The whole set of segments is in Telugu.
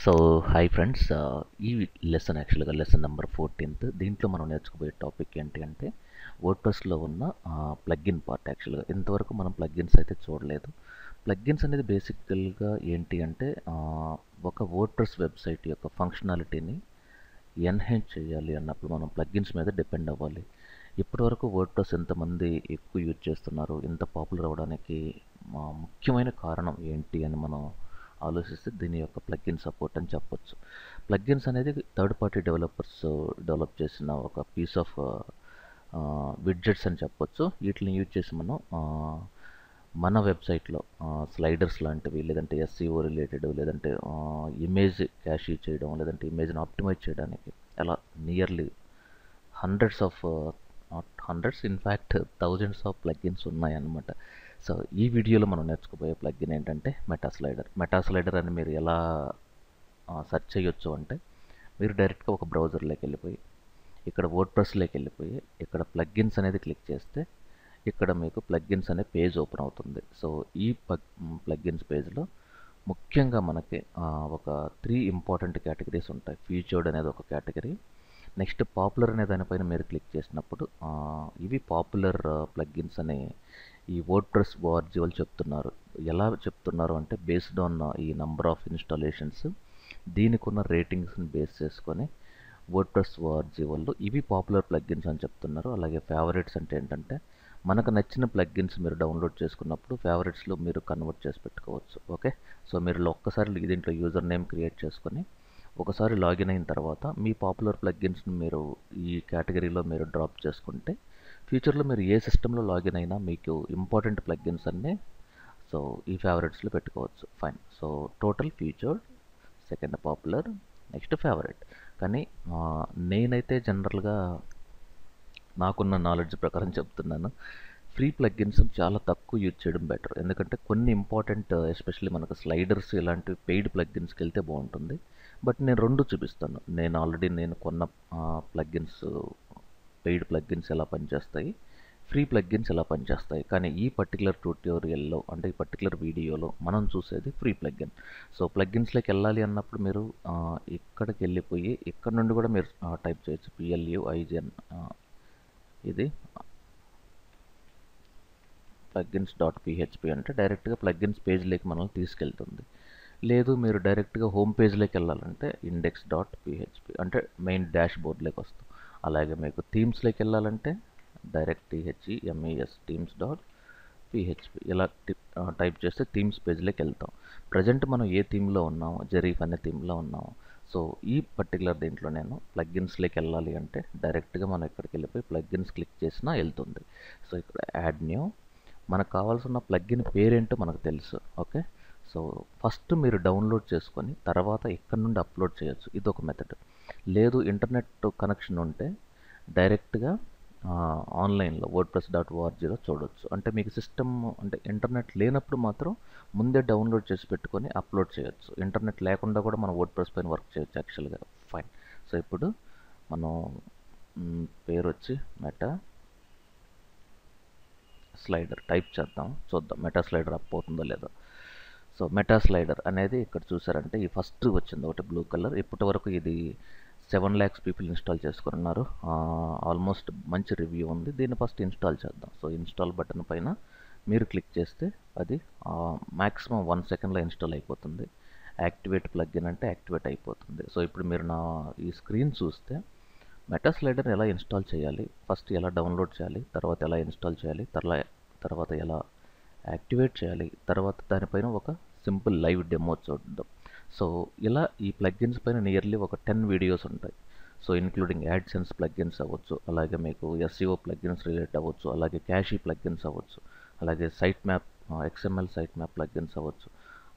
సో హాయ్ ఫ్రెండ్స్, ఈ లెసన్ యాక్చువల్గా లెసన్ నెంబర్ 14th. దీంట్లో మనం నేర్చుకోబోయే టాపిక్ ఏంటి అంటే వర్డ్ప్రెస్లో ఉన్న ప్లగ్ఇన్ పార్ట్. యాక్చువల్గా ఇంతవరకు మనం ప్లగ్ఇన్స్ అయితే చూడలేదు. ప్లగ్ఇన్స్ అనేది బేసికల్గా ఏంటి అంటే ఒక వర్డ్ప్రెస్ వెబ్సైట్ యొక్క ఫంక్షనాలిటీని ఎన్హాన్స్ చేయాలి అన్నప్పుడు మనం ప్లగ్ఇన్స్ మీద డిపెండ్ అవ్వాలి. ఇప్పటివరకు వర్డ్ప్రెస్ ఎంతమంది ఎక్కువ యూజ్ చేస్తున్నారు, ఇంత పాపులర్ అవ్వడానికి ముఖ్యమైన కారణం ఏంటి అని మనం ఆలోచిస్తే దీని యొక్క ప్లగ్ఇన్ సపోర్ట్ అని చెప్పొచ్చు. ప్లగ్ఇన్స్ అనేది థర్డ్ పార్టీ డెవలపర్స్ డెవలప్ చేసిన ఒక పీస్ ఆఫ్ విడ్జెట్స్ అని చెప్పొచ్చు. వీటిని యూజ్ చేసి మనం మన వెబ్సైట్లో స్లైడర్స్ లాంటివి, లేదంటే ఎస్ఈఓ రిలేటెడ్, లేదంటే ఇమేజ్ క్యాష్ చేయడం, లేదంటే ఇమేజ్ని ఆప్టిమైజ్ చేయడానికి అలా nearly hundreds of not hundreds, in fact thousands of plugins ఉన్నాయన్నమాట. సో ఈ వీడియోలో మనం నేర్చుకోబోయే ప్లగ్ఇన్ ఏంటంటే మెటాస్లైడర్. మెటాస్లైడర్ అని మీరు ఎలా సెర్చ్ చేయొచ్చు అంటే, మీరు డైరెక్ట్గా ఒక బ్రౌజర్లోకి వెళ్ళిపోయి ఇక్కడ వర్డ్ప్రెస్లోకి వెళ్ళిపోయి ఇక్కడ ప్లగ్ఇన్స్ అనేది క్లిక్ చేస్తే ఇక్కడ మీకు ప్లగ్ఇన్స్ అనే పేజ్ ఓపెన్ అవుతుంది. సో ఈ ప్లగ్ఇన్స్ పేజ్లో ముఖ్యంగా మనకి ఒక 3 ఇంపార్టెంట్ కేటగిరీస్ ఉంటాయి. ఫీచర్డ్ అనేది ఒక కేటగిరీ, నెక్స్ట్ పాపులర్ అనే దానిపైన మీరు క్లిక్ చేసినప్పుడు ఇవి పాపులర్ ప్లగ్ఇన్స్ అని ఈ వర్డ్ప్రెస్ ఓఆర్జీ వాళ్ళు చెప్తున్నారు. ఎలా చెప్తున్నారు అంటే, బేస్డ్ ఆన్ ఈ నంబర్ ఆఫ్ ఇన్స్టాలేషన్స్, దీనికి ఉన్న రేటింగ్స్ని బేస్ చేసుకొని వర్డ్ప్రెస్ ఓఆర్జీ వాళ్ళు ఇవి పాపులర్ ప్లగ్ఇన్స్ అని చెప్తున్నారు. అలాగే ఫేవరెట్స్ అంటే ఏంటంటే, మనకు నచ్చిన ప్లగ్ఇన్స్ మీరు డౌన్లోడ్ చేసుకున్నప్పుడు ఫేవరెట్స్లో మీరు కన్వర్ట్ చేసి పెట్టుకోవచ్చు. ఓకే, సో మీరు ఒక్కసారి దీంట్లో యూజర్ నేమ్ క్రియేట్ చేసుకొని ఒకసారి లాగిన్ అయిన తర్వాత మీ పాపులర్ ప్లగ్ఇన్స్ని మీరు ఈ కేటగిరీలో మీరు డ్రాప్ చేసుకుంటే ఫ్యూచర్లో మీరు ఏ సిస్టంలో లాగిన్ అయినా మీకు ఇంపార్టెంట్ ప్లగ్ఇన్స్ అన్నీ సో ఈ ఫేవరెట్స్లో పెట్టుకోవచ్చు. Fine. So total featured, second popular, next favourite. కానీ నేనైతే జనరల్గా నాకున్న నాలెడ్జ్ ప్రకారం చెప్తున్నాను, ఫ్రీ ప్లగ్ఇన్స్ చాలా తక్కువ యూజ్ చేయడం బెటర్. ఎందుకంటే కొన్ని ఇంపార్టెంట్, ఎస్పెషల్లీ మనకు స్లైడర్స్ ఇలాంటివి పెయిడ్ ప్లగ్ఇన్స్కి వెళ్తే బాగుంటుంది. బట్ నేను రెండు చూపిస్తాను. నేను కొన్న ప్లగ్ఇన్స్, పెయిడ్ ప్లగ్ఇన్స్ ఎలా పనిచేస్తాయి, ఫ్రీ ప్లగ్ఇన్స్ ఎలా పనిచేస్తాయి. కానీ ఈ పర్టికులర్ ట్యూటోరియల్లో, అంటే ఈ పర్టికులర్ వీడియోలో మనం చూసేది ఫ్రీ ప్లగ్ఇన్. సో ప్లగ్ఇన్స్లోకి వెళ్ళాలి అన్నప్పుడు మీరు ఇక్కడికి వెళ్ళిపోయి ఇక్కడ నుండి కూడా మీరు టైప్ చేయొచ్చు PLUIGN. ఇది plugins.php అంటే డైరెక్ట్గా ప్లగ్ఇన్స్ పేజ్లోకి మనల్ని తీసుకెళ్తుంది. లేదు మీరు డైరెక్ట్గా హోమ్ పేజ్లోకి వెళ్ళాలంటే index.php అంటే మెయిన్ డాష్ బోర్డ్లోకి వస్తాం. అలాగే మీకు థీమ్స్లోకి వెళ్ళాలంటే డైరెక్ట్ థీమ్స్.php ఇలా టైప్ చేస్తే థీమ్స్ పేజ్లోకి వెళ్తాం. ప్రజెంట్ మనం ఏ థీమ్లో ఉన్నామో, జెరీఫ్ అనే థీమ్లో ఉన్నాము. సో ఈ పర్టికులర్ దీంట్లో నేను ప్లగ్ఇన్స్లోకి వెళ్ళాలి అంటే డైరెక్ట్గా మనం ఇక్కడికి వెళ్ళిపోయి ప్లగ్ఇన్స్ క్లిక్ చేసినా వెళ్తుంది. సో ఇక్కడ యాడ్ న్యూ, మనకు కావాల్సిన ప్లగ్ఇన్ పేరేంటో మనకు తెలుసు. ఓకే, సో ఫస్ట్ మీరు డౌన్లోడ్ చేసుకొని తర్వాత ఇక్కడ నుండి అప్లోడ్ చేయొచ్చు. ఇది ఒక మెథడ్. లేదు ఇంటర్నెట్ కనెక్షన్ ఉంటే డైరెక్ట్గా ఆన్లైన్లో wordpress.orgలో చూడవచ్చు. అంటే మీకు సిస్టమ్, అంటే ఇంటర్నెట్ లేనప్పుడు మాత్రం ముందే డౌన్లోడ్ చేసి పెట్టుకొని అప్లోడ్ చేయొచ్చు. ఇంటర్నెట్ లేకుండా కూడా మనం వర్డ్ప్రెస్ పైన వర్క్ చేయొచ్చు యాక్చువల్గా. ఫైన్. సో ఇప్పుడు మనం పేరు వచ్చి మెటా స్లైడర్ టైప్ చేద్దాం, చూద్దాం మెటా స్లైడర్ అప్ అవుతుందో లేదో. సో మెటా స్లైడర్ అనేది ఇక్కడ చూసారంటే ఈ ఫస్ట్ వచ్చింది ఒకటి బ్లూ కలర్. ఇప్పటి వరకు ఇది 7 lakhs పీపుల్ ఇన్స్టాల్ చేసుకున్నారు. ఆల్మోస్ట్ మంచి రివ్యూ ఉంది. దీన్ని ఫస్ట్ ఇన్స్టాల్ చేద్దాం. సో ఇన్స్టాల్ బటన్ పైన మీరు క్లిక్ చేస్తే అది మ్యాక్సిమం 1 సెకండ్లో ఇన్స్టాల్ అయిపోతుంది. యాక్టివేట్ ప్లగ్ఇన్ అంటే యాక్టివేట్ అయిపోతుంది. సో ఇప్పుడు మీరు నా ఈ స్క్రీన్ చూస్తే మెటా స్లైడర్ ఎలా ఇన్స్టాల్ చేయాలి, ఫస్ట్ ఎలా డౌన్లోడ్ చేయాలి, తర్వాత ఎలా ఇన్స్టాల్ చేయాలి, తర్వాత ఎలా యాక్టివేట్ చేయాలి, తర్వాత దానిపైన ఒక సింపుల్ లైవ్ డెమో చూద్దాం. సో ఇలా ఈ ప్లగ్ఇన్స్ పైన నియర్లీ ఒక 10 వీడియోస్ ఉంటాయి. సో ఇంక్లూడింగ్ యాడ్సెన్స్ ప్లగ్ఇన్స్ అవ్వచ్చు, అలాగే మీకు SEO ప్లగ్ఇన్స్ రిలేట్ అవ్వచ్చు, అలాగే క్యాషీ ప్లగ్ఇన్స్ అవ్వచ్చు, అలాగే site map, XML site map plugins అవ్వచ్చు,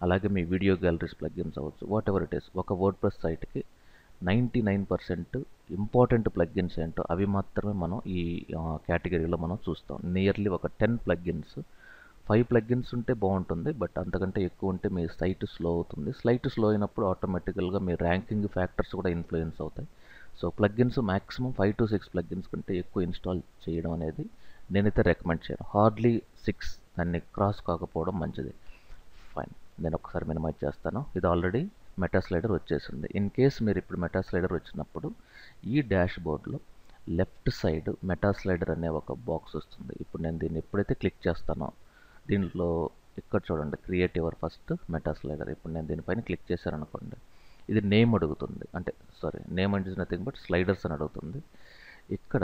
అలాగే మీ వీడియో గ్యాలరీస్ ప్లగ్ఇన్స్ అవ్వచ్చు. వాట్ ఎవర్ ఇట్ ఈస్, ఒక వర్డ్ప్రెస్ సైట్కి 99% ఇంపార్టెంట్ ప్లగ్ఇన్స్ ఏంటో అవి మాత్రమే మనం ఈ కేటగిరీలో మనం చూస్తాం. నియర్లీ ఒక 10 ప్లగ్ఇన్స్, 5 ప్లగ్ఇన్స్ ఉంటే బాగుంటుంది. బట్ అంతకంటే ఎక్కువ ఉంటే మీ సైట్ స్లో అవుతుంది. సైట్ స్లో అయినప్పుడు ఆటోమేటికల్గా మీ ర్యాంకింగ్ ఫ్యాక్టర్స్ కూడా ఇన్ఫ్లుయెన్స్ అవుతాయి. So plugins maximum 5 to 6 plugins కంటే ఎక్కువ ఇన్స్టాల్ చేయడం అనేది నేనైతే రికమెండ్ చేయను. హార్డ్లీ 6 దాన్ని క్రాస్ కాకపోవడం మంచిది. ఫైన్. నేను ఒకసారి మినిమైజ్ చేస్తాను. ఇది ఆల్రెడీ మెటా స్లైడర్ వచ్చేసింది. ఇన్ కేస్ మీరు ఇప్పుడు మెటా స్లైడర్ వచ్చినప్పుడు ఈ డాష్ బోర్డ్లో లెఫ్ట్ సైడ్ మెటా స్లైడర్ అనే ఒక బాక్స్ వస్తుంది. ఇప్పుడు నేను దీన్ని ఎప్పుడైతే క్లిక్ చేస్తానో దీంట్లో ఇక్కడ చూడండి create your first meta slider. ఇప్పుడు నేను దీనిపైన క్లిక్ చేశాను అనుకోండి, ఇది నేమ్ అడుగుతుంది, అంటే సారీ నేమ్ అంటే నథింగ్ బట్ స్లైడర్స్ అని అడుగుతుంది. ఇక్కడ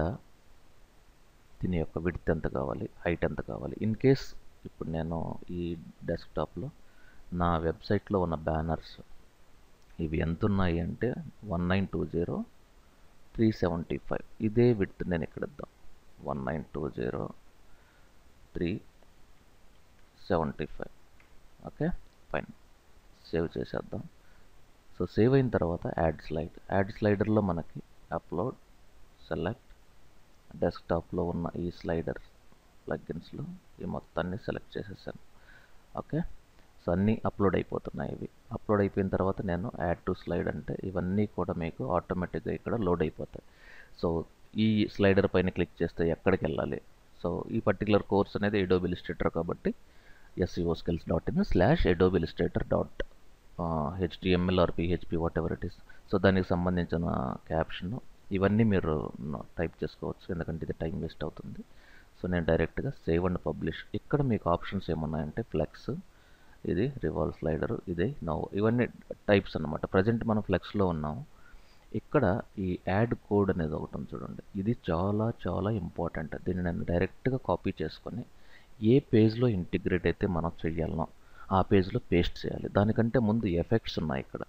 దీని యొక్క విడ్త్ ఎంత కావాలి, హైట్ ఎంత కావాలి. ఇన్ కేస్ ఇప్పుడు నేను ఈ డెస్క్టాప్లో నా వెబ్సైట్లో ఉన్న బ్యానర్స్ ఇవి ఎంత ఉన్నాయి అంటే 1920,375 ఇదే విడ్త్ నేను ఇక్కడ ఇద్దాం 1920,375. ఓకే ఫైన్, సేవ్ చేసేద్దాం. సో సేవ్ అయిన తర్వాత యాడ్ స్లైడర్లో మనకి అప్లోడ్, సెలెక్ట్, డెస్క్టాప్లో ఉన్న ఈ స్లైడర్ ప్లగ్గిన్స్లో ఈ మొత్తాన్ని సెలెక్ట్ చేసేసాను. ఓకే, సో అన్నీ అప్లోడ్ అయిపోతున్నాయి. ఇవి అప్లోడ్ అయిపోయిన తర్వాత నేను యాడ్ టు స్లైడ్ అంటే ఇవన్నీ కూడా మీకు ఆటోమేటిక్గా ఇక్కడ లోడ్ అయిపోతాయి. సో ఈ స్లైడర్ పైన క్లిక్ చేస్తే ఎక్కడికి వెళ్ళాలి. సో ఈ పర్టికులర్ కోర్స్ అనేది అడోబ్ ఇలిస్ట్రేటర్ కాబట్టి seoskills.in/adobeillustrator.html or PHP whatever it is. So దానికి సంబంధించిన క్యాప్షన్ ఇవన్నీ మీరు టైప్ చేసుకోవచ్చు, ఎందుకంటే ఇది టైం వేస్ట్ అవుతుంది. సో నేను డైరెక్ట్గా సేవ్ అండ్ పబ్లిష్. ఇక్కడ మీకు ఆప్షన్స్ ఏమున్నాయంటే ఫ్లెక్స్, ఇది రివాల్వ్ స్లైడర్, ఇది నౌ, ఇవన్నీ టైప్స్ అన్నమాట. ప్రజెంట్ మనం ఫ్లెక్స్లో ఉన్నాము. ఇక్కడ ఈ యాడ్ కోడ్ అనేది ఒకటి ఉంది చూడండి, ఇది చాలా చాలా ఇంపార్టెంట్. దీన్ని నేను డైరెక్ట్గా కాపీ చేసుకొని ఏ పేజ్లో ఇంటిగ్రేట్ అయితే మనం చెయ్యాలనో ఆ పేజ్లో పేస్ట్ చేయాలి. దానికంటే ముందు ఎఫెక్ట్స్ ఉన్నాయి ఇక్కడ,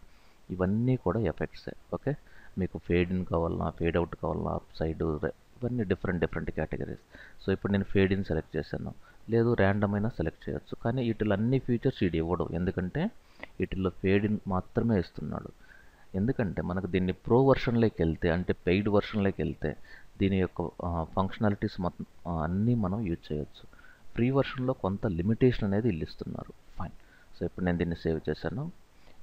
ఇవన్నీ కూడా ఎఫెక్ట్సే. ఓకే, మీకు ఫేడ్ ఇన్ కావాలన్నా, ఫేడ్ అవుట్ కావాలన్నా, అప్ సైడ్, ఇవన్నీ డిఫరెంట్ కేటగిరీస్. సో ఇప్పుడు నేను ఫేడ్ ఇన్ సెలెక్ట్ చేశాను, లేదు ర్యాండమ్ అయినా సెలెక్ట్ చేయొచ్చు. కానీ వీటిలో అన్ని ఫీచర్స్ ఇది ఇవ్వడు, ఎందుకంటే వీటిల్లో ఫేడ్ ఇన్ మాత్రమే ఇస్తున్నాడు. ఎందుకంటే మనకు దీన్ని ప్రో వర్షన్లోకి వెళ్తే, అంటే పెయిడ్ వర్షన్లోకి వెళ్తే దీని యొక్క ఫంక్షనాలిటీస్ మొత్తం అన్నీ మనం యూజ్ చేయొచ్చు. ఫ్రీ వర్షన్లో కొంత లిమిటేషన్ అనేది వీళ్ళు ఇస్తున్నారు. ఫైన్, సో ఇప్పుడు నేను దీన్ని సేవ్ చేశాను.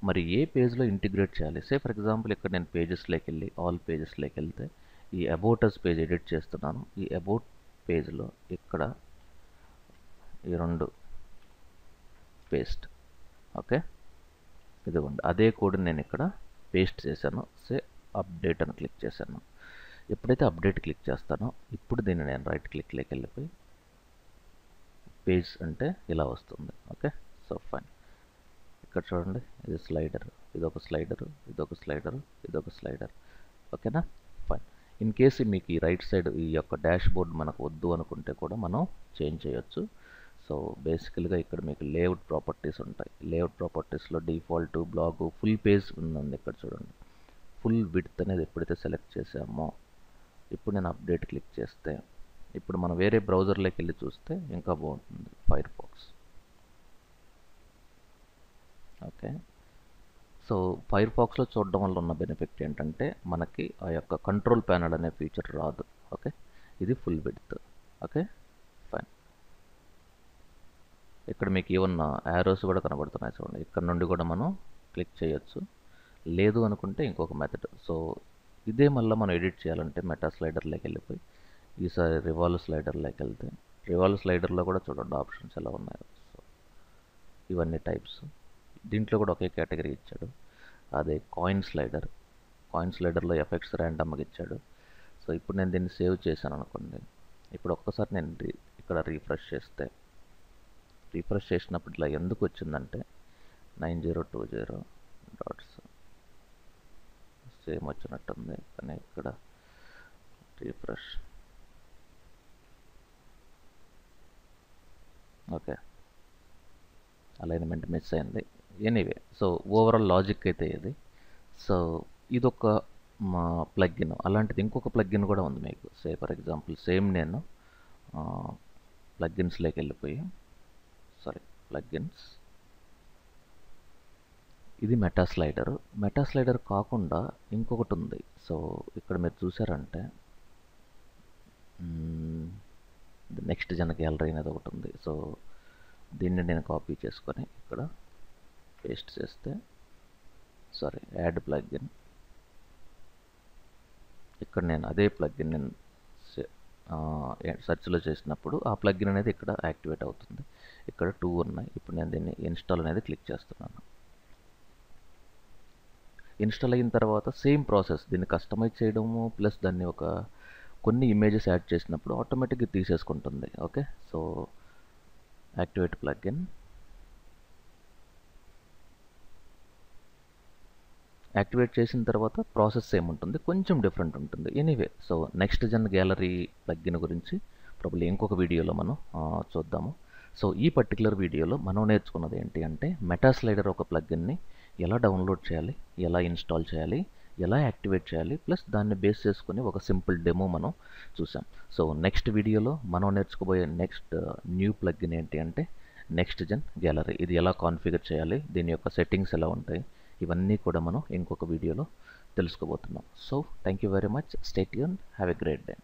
మరి ఏ పేజ్లో ఇంటిగ్రేట్ చేయాలి. సే ఫర్ ఎగ్జాంపుల్ ఇక్కడ నేను పేజెస్లోకి వెళ్ళి ఆల్ పేజెస్లోకి వెళ్తే ఈ అబౌటస్ పేజ్ ఎడిట్ చేస్తున్నాను. ఈ అబౌట్ పేజ్లో ఇక్కడ ఈ రెండు పేస్ట్. ఓకే, ఇదిగోండి అదే కోడ్ నేను ఇక్కడ పేస్ట్ చేశాను. సే అప్డేట్ అని క్లిక్ చేశాను. ఎప్పుడైతే అప్డేట్ క్లిక్ చేస్తానో ఇప్పుడు దీన్ని నేను రైట్ క్లిక్లోకి వెళ్ళిపోయి పేజ్ అంటే ఇలా వస్తుంది. ఓకే, సో ఫైన్, ఇక్కడ చూడండి ఇది స్లైడర్, ఇదొక స్లైడరు, ఇదొక స్లైడరు, ఇదొక స్లైడర్. ఓకేనా, ఫైన్. ఇన్ కేసు మీకు ఈ రైట్ సైడ్ ఈ యొక్క డాష్ బోర్డ్ మనకు వద్దు అనుకుంటే కూడా మనం చేంజ్ చేయొచ్చు. సో బేసికల్గా ఇక్కడ మీకు లేఅవుట్ ప్రాపర్టీస్ ఉంటాయి. లేఅవుట్ ప్రాపర్టీస్లో డిఫాల్ట్ బ్లాగ్ ఫుల్ పేజ్ ఉందండి. ఇక్కడ చూడండి ఫుల్ విడ్త్ అనేది ఎప్పుడైతే సెలెక్ట్ చేసామో ఇప్పుడు నేను అప్డేట్ క్లిక్ చేస్తే ఇప్పుడు మనం వేరే బ్రౌజర్లోకి వెళ్ళి చూస్తే ఇంకా బాగుంటుంది, ఫైర్ ఫాక్స్. ఓకే, సో ఫైర్ ఫాక్స్లో చూడడం వల్ల ఉన్న బెనిఫిట్ ఏంటంటే మనకి ఆ యొక్క కంట్రోల్ ప్యానల్ అనే ఫీచర్ రాదు. ఓకే, ఇది ఫుల్ విడ్త్. ఓకే ఫైన్, ఇక్కడ మీకు ఏమన్నా యారోస్ కూడా కనబడుతున్నాయి చూడండి, ఇక్కడ నుండి కూడా మనం క్లిక్ చేయొచ్చు. లేదు అనుకుంటే ఇంకొక మెథడ్. సో ఇదే మళ్ళీ మనం ఎడిట్ చేయాలంటే మెటా స్లైడర్లోకి వెళ్ళిపోయి ఈసారి రివాల్వ్ స్లైడర్లోకి వెళ్తే రివాల్వ్ స్లైడర్లో కూడా చూడండి ఆప్షన్స్ ఎలా ఉన్నాయో. సో ఇవన్నీ టైప్స్, దీంట్లో కూడా ఒకే కేటగిరీ ఇచ్చాడు. అదే కాయిన్ స్లైడర్లో ఎఫెక్ట్స్ ర్యాండమ్గా ఇచ్చాడు. సో ఇప్పుడు నేను దీన్ని సేవ్ చేశాను అనుకోండి. ఇప్పుడు ఒక్కసారి నేను ఇక్కడ రీఫ్రెష్ చేసినప్పుడు ఇలా ఎందుకు వచ్చిందంటే 9020 డాట్స్ సేమ్ వచ్చినట్టుంది, కానీ ఇక్కడ రీఫ్రెష్. ఓకే, అలైన్మెంట్ మిస్ అయింది. ఎనీవే, సో ఓవరాల్ లాజిక్ అయితే ఇది. సో ఇదొక మా ప్లగ్ఇన్. అలాంటిది ఇంకొక ప్లగ్ఇన్ కూడా ఉంది మీకు. సే ఫర్ ఎగ్జాంపుల్ సేమ్ నేను ప్లగ్ఇన్స్లోకి వెళ్ళిపోయి ప్లగ్ఇన్స్, ఇది మెటా స్లైడర్ కాకుండా ఇంకొకటి ఉంది. సో ఇక్కడ మీరు చూసారంటే నెక్స్ట్ జన గ్యాలరీ అనేది ఒకటి ఉంది. సో దీన్ని నేను కాపీ చేసుకొని ఇక్కడ పేస్ట్ చేస్తే యాడ్ ప్లగ్ఇన్, ఇక్కడ నేను అదే ప్లగ్ఇన్ నేను సెర్చ్లో చేసినప్పుడు ఆ ప్లగ్ఇన్ అనేది ఇక్కడ యాక్టివేట్ అవుతుంది. ఇక్కడ 2 ఉన్నాయి. ఇప్పుడు నేను దీన్ని ఇన్స్టాల్ అనేది క్లిక్ చేస్తున్నాను. ఇన్‌స్టాల్ అయిన తర్వాత సేమ్ ప్రాసెస్ దీన్ని కస్టమైజ్ చేయడము ప్లస్ దాన్ని కొన్ని ఇమేజెస్ యాడ్ చేసినప్పుడు ఆటోమేటిక్‌గా తీసేసుకుంటుంది. Okay. So, activate plugin. Activate చేసిన తర్వాత ప్రాసెస్ సేమ్ ఉంటుంది. కొంచెం డిఫరెంట్ ఉంటుంది. Anyway so, next gen gallery plugin గురించి ప్రాబబ్లీ ఇంకొక వీడియోలో మనం చూద్దాము. సో, ఈ పర్టిక్యులర్ వీడియోలో మనం నేర్చుకున్నది ఏంటి అంటే మెటాస్లైడర్ ఒక ప్లగ్ఇన్ని ఎలా డౌన్లోడ్ చేయాలి, ఎలా ఇన్‌స్టాల్ చేయాలి, ఎలా యాక్టివేట్ చేయాలి, ప్లస్ దాన్ని బేస్ చేసుకొని ఒక సింపుల్ డెమో మనం చూసాం. సో, నెక్స్ట్ వీడియోలో మనం నేర్చుకోబోయే నెక్స్ట్ న్యూ ప్లగ్ఇన్ ఏంటి అంటే నెక్స్ట్ జెన్ గ్యాలరీ. ఇది ఎలా కాన్ఫిగర్ చేయాలి, దీని యొక్క సెట్టింగ్స్ ఎలా ఉంటాయి, ఇవన్నీ కూడా మనం ఇంకొక వీడియోలో తెలుసుకోబోతున్నాం. So, thank you very much. Stay tune. Have a great day.